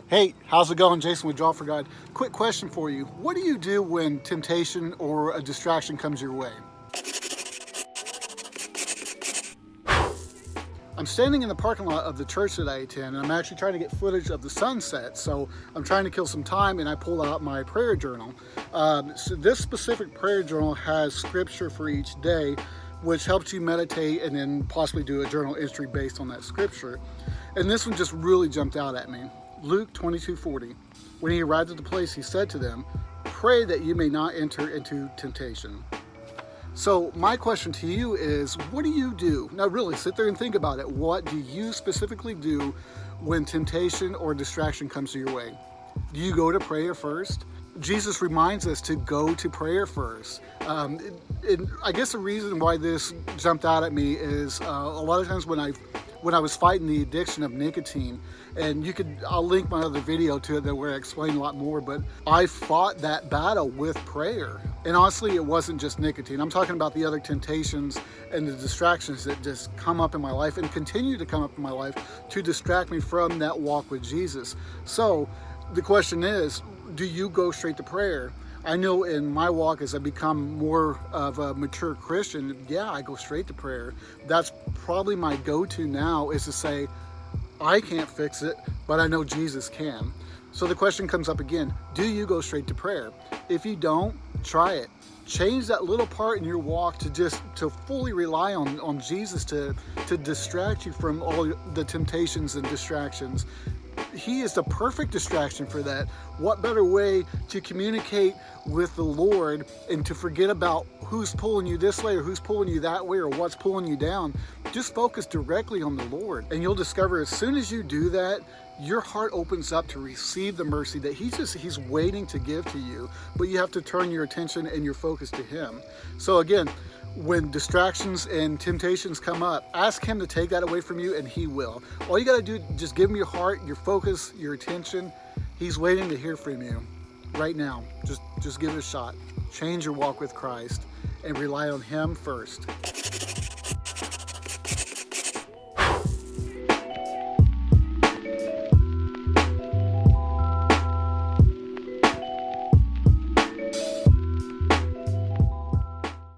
Hey, how's it going? Jason with Draw for God. Quick question for you. What do you do when temptation or a distraction comes your way? I'm standing in the parking lot of the church that I attend, and I'm actually trying to get footage of the sunset. So I'm trying to kill some time, and I pull out my prayer journal. So this specific prayer journal has scripture for each day, which helps you meditate and then possibly do a journal entry based on that scripture. And this one just really jumped out at me. Luke 22:40. When he arrived at the place, he said to them, "Pray that you may not enter into temptation." So my question to you is, what do you do? Now really, sit there and think about it. What do you specifically do when temptation or distraction comes to your way? Do you go to prayer first? Jesus reminds us to go to prayer first. I guess the reason why this jumped out at me is a lot of times when I was fighting the addiction of nicotine, and I'll link my other video to it that where I explain a lot more, but I fought that battle with prayer. And honestly, it wasn't just nicotine. I'm talking about the other temptations and the distractions that just come up in my life and continue to come up in my life to distract me from that walk with Jesus. So the question is, do you go straight to prayer? I know in my walk, as I become more of a mature Christian, yeah, I go straight to prayer. That's probably my go-to now, is to say, I can't fix it, but I know Jesus can. So the question comes up again, do you go straight to prayer? If you don't, try it. Change that little part in your walk to fully rely on Jesus to distract you from all the temptations and distractions. He is the perfect distraction for that. What better way to communicate with the Lord and to forget about who's pulling you this way or who's pulling you that way or what's pulling you down? Just focus directly on the Lord, and you'll discover as soon as you do that, your heart opens up to receive the mercy that he's waiting to give to you, but you have to turn your attention and your focus to him. So again, when distractions and temptations come up, ask him to take that away from you, and he will. All you got to do, just give him your heart, your focus, your attention. He's waiting to hear from you right now. Just give it a shot. Change your walk with Christ and rely on him first.